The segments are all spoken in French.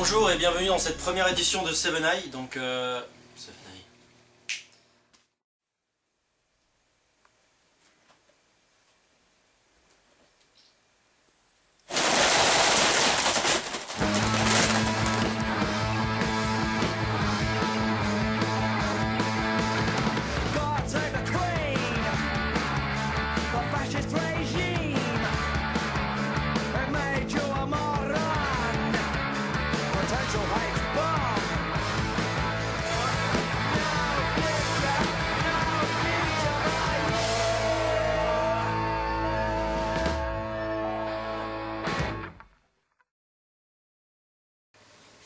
Bonjour et bienvenue dans cette première édition de Seven Eye, donc Seven Eye.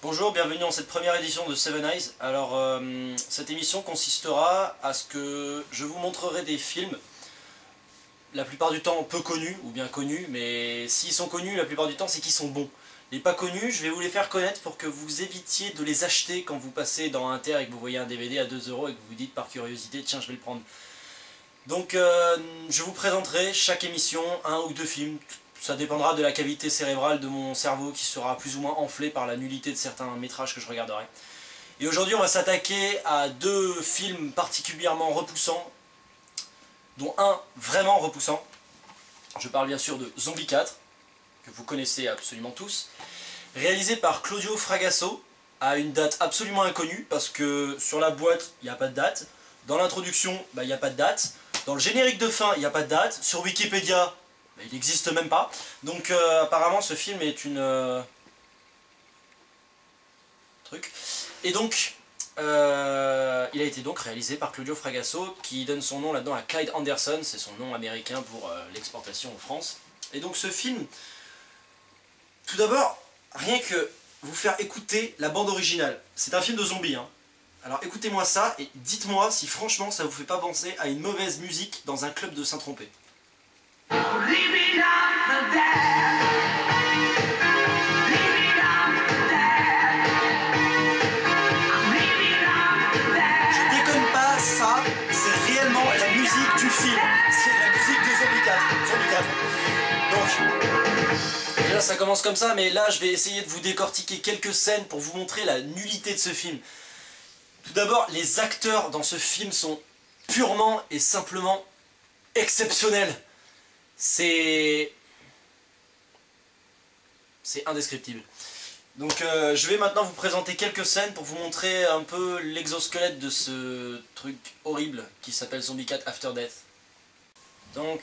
Bonjour, bienvenue dans cette première édition de Seven Eyes. Alors, cette émission consistera à ce que je vous montrerai des films, la plupart du temps peu connus ou bien connus, mais s'ils sont connus, la plupart du temps, c'est qu'ils sont bons. Les pas connus, je vais vous les faire connaître pour que vous évitiez de les acheter quand vous passez dans Inter et que vous voyez un DVD à 2 € et que vous vous dites par curiosité, tiens, je vais le prendre. Donc, je vous présenterai chaque émission un ou deux films. Ça dépendra de la cavité cérébrale de mon cerveau qui sera plus ou moins enflé par la nullité de certains métrages que je regarderai. Et aujourd'hui on va s'attaquer à deux films particulièrement repoussants, dont un vraiment repoussant. Je parle bien sûr de Zombie 4, que vous connaissez absolument tous, réalisé par Claudio Fragasso, à une date absolument inconnue, parce que sur la boîte il n'y a pas de date, dans l'introduction il n'y a pas de date, dans le générique de fin il n'y a pas de date, sur Wikipédia il n'existe même pas. Donc apparemment ce film est une... truc. Et donc il a été donc réalisé par Claudio Fragasso, qui donne son nom là-dedans à Clyde Anderson, c'est son nom américain pour l'exportation en France. Et donc ce film, tout d'abord, rien que vous faire écouter la bande originale. C'est un film de zombies, hein. Alors écoutez-moi ça et dites-moi si franchement ça vous fait pas penser à une mauvaise musique dans un club de Saint-Tropez. Je déconne pas, ça, c'est réellement la musique du film. C'est la musique de Zombie 4. Donc, déjà ça commence comme ça, mais là je vais essayer de vous décortiquer quelques scènes pour vous montrer la nullité de ce film. Tout d'abord, les acteurs dans ce film sont purement et simplement exceptionnels. C'est indescriptible. Donc je vais maintenant vous présenter quelques scènes pour vous montrer un peu l'exosquelette de ce truc horrible qui s'appelle Zombie 4 After Death. Donc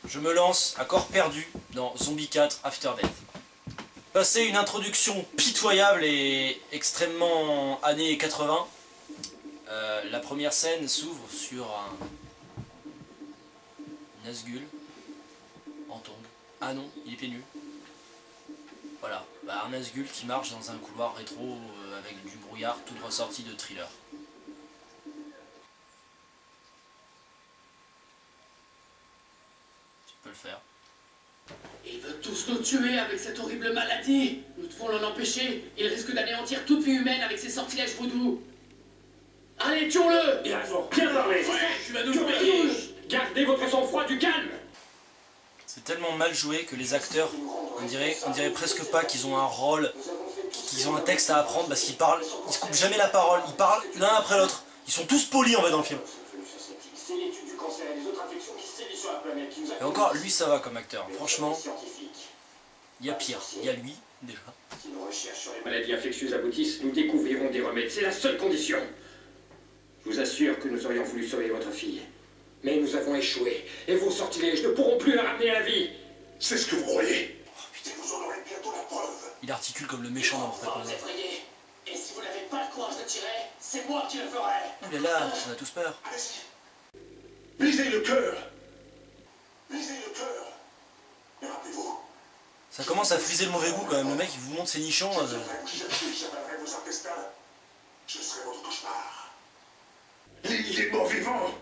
je me lance à corps perdu dans Zombie 4 After Death. Passé une introduction pitoyable et extrêmement années 80, la première scène s'ouvre sur un Nazgûl en tongs. Ah non, il est pieds nus. Voilà, un Nazgûl qui marche dans un couloir rétro avec du brouillard tout ressorti de Thriller. Tu peux le faire. Il veut tous nous tuer avec cette horrible maladie. Nous devons l'en empêcher. Il risque d'anéantir toute vie humaine avec ses sortilèges vaudous. Allez, tuons-le! Il a raison, bien parlé. Ouais, tu vas nous payer. Gardez votre sang-froid, du calme. C'est tellement mal joué que les acteurs, on dirait presque pas qu'ils ont un rôle, qu'ils ont un texte à apprendre, parce qu'ils parlent, ils se coupent jamais la parole, ils parlent l'un après l'autre. Ils sont tous polis en fait dans le film. Et encore, lui ça va comme acteur, franchement, il y a pire, il y a lui déjà. Si nos recherches sur les maladies infectieuses aboutissent, nous découvrirons des remèdes, c'est la seule condition. Je vous assure que nous aurions voulu sauver votre fille. Mais nous avons échoué, et vos sortilèges ne pourront plus la ramener à la vie. C'est ce que vous croyez? Oh putain, vous en aurez bientôt la preuve. Il articule comme le méchant dans Mortal Kombat. Et si vous n'avez pas le courage de tirer, c'est moi qui le ferai. Oh là là, on a tous peur. Allez-y. Brisez le cœur. Brisez le cœur. Et rappelez-vous. Ça commence à friser le mauvais goût quand même, le mec il vous montre ses nichons. J'appellerai vos intestins. Je serai votre cauchemar. Il est mort vivant.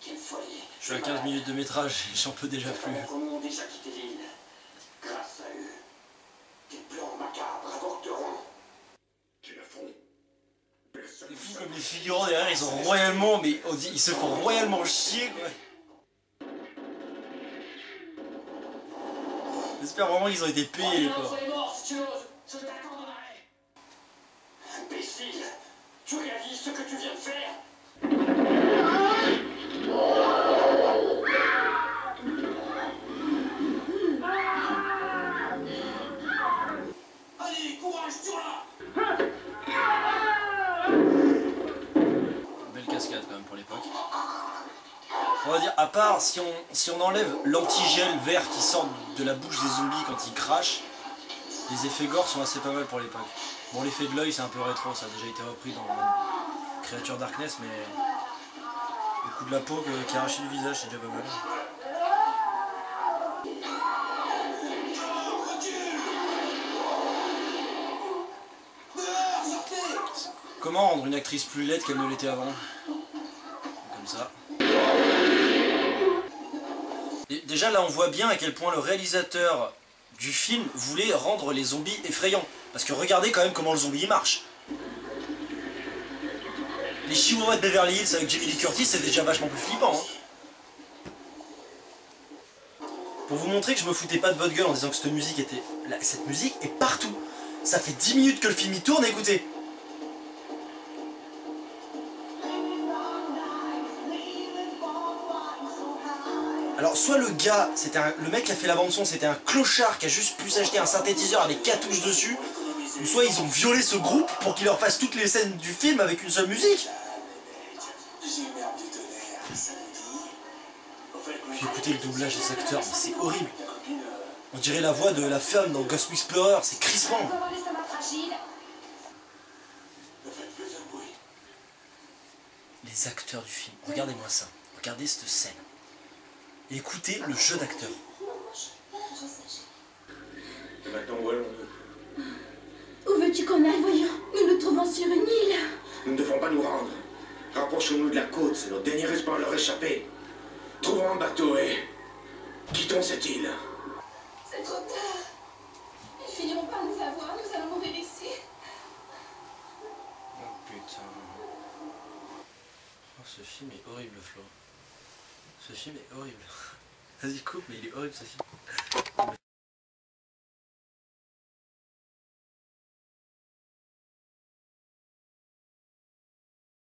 Quelle folie. Je suis à 15 minutes de métrage et j'en peux déjà plus. Nous ont déjà quitté l'île. Grâce à eux, des plans macabres avorteront. Quel affront. C'est fou comme les figurants derrière ils sont royalement, mais ils se font royalement chier quoi. J'espère vraiment qu'ils ont été payés les pauvres. tu oses, je t'attendrai. Imbécile! Tu réalises ce que tu viens de faire? Allez, courage, tue-la! Belle cascade quand même pour l'époque. On va dire, à part si on enlève l'antigel vert qui sort de la bouche des zombies quand ils crachent, les effets gore sont assez pas mal pour l'époque. Bon, l'effet de l'œil c'est un peu rétro, ça a déjà été repris dans Creature Darkness, mais le coup de la peau qui a arraché du visage c'est déjà pas mal. Comment rendre une actrice plus laide qu'elle ne l'était avant? Comme ça. Et déjà là on voit bien à quel point le réalisateur du film voulait rendre les zombies effrayants. Parce que regardez quand même comment le zombie marche. Les Chihuahuas de Beverly Hills avec Jamie Lee Curtis c'est déjà vachement plus flippant. Hein. Pour vous montrer que je me foutais pas de votre gueule en disant que cette musique était... Cette musique est partout. Ça fait 10 minutes que le film y tourne, écoutez. Alors soit le gars, le mec qui a fait la bande son, c'était un clochard qui a juste pu s'acheter un synthétiseur avec 4 touches dessus, ou soit ils ont violé ce groupe pour qu'il leur fasse toutes les scènes du film avec une seule musique. Puis écoutez le doublage des acteurs, mais c'est horrible. On dirait la voix de la femme dans Ghost Whisperer, c'est crispant. Les acteurs du film, regardez-moi ça, regardez cette scène. Et écoutez le jeu d'acteur. Et maintenant, où allons-nous? Où veux-tu qu'on aille, voyons? Nous nous trouvons sur une île. Nous ne devons pas nous rendre. Rapprochons-nous de la côte, c'est notre dernier espoir de leur échapper. Trouvons un bateau et quittons cette île. C'est trop tard. Ils finiront par nous avoir, nous allons mourir ici. Oh putain. Oh, ce film est horrible, Flo. Ce film est horrible. Vas-y, coupe, mais il est horrible ce film.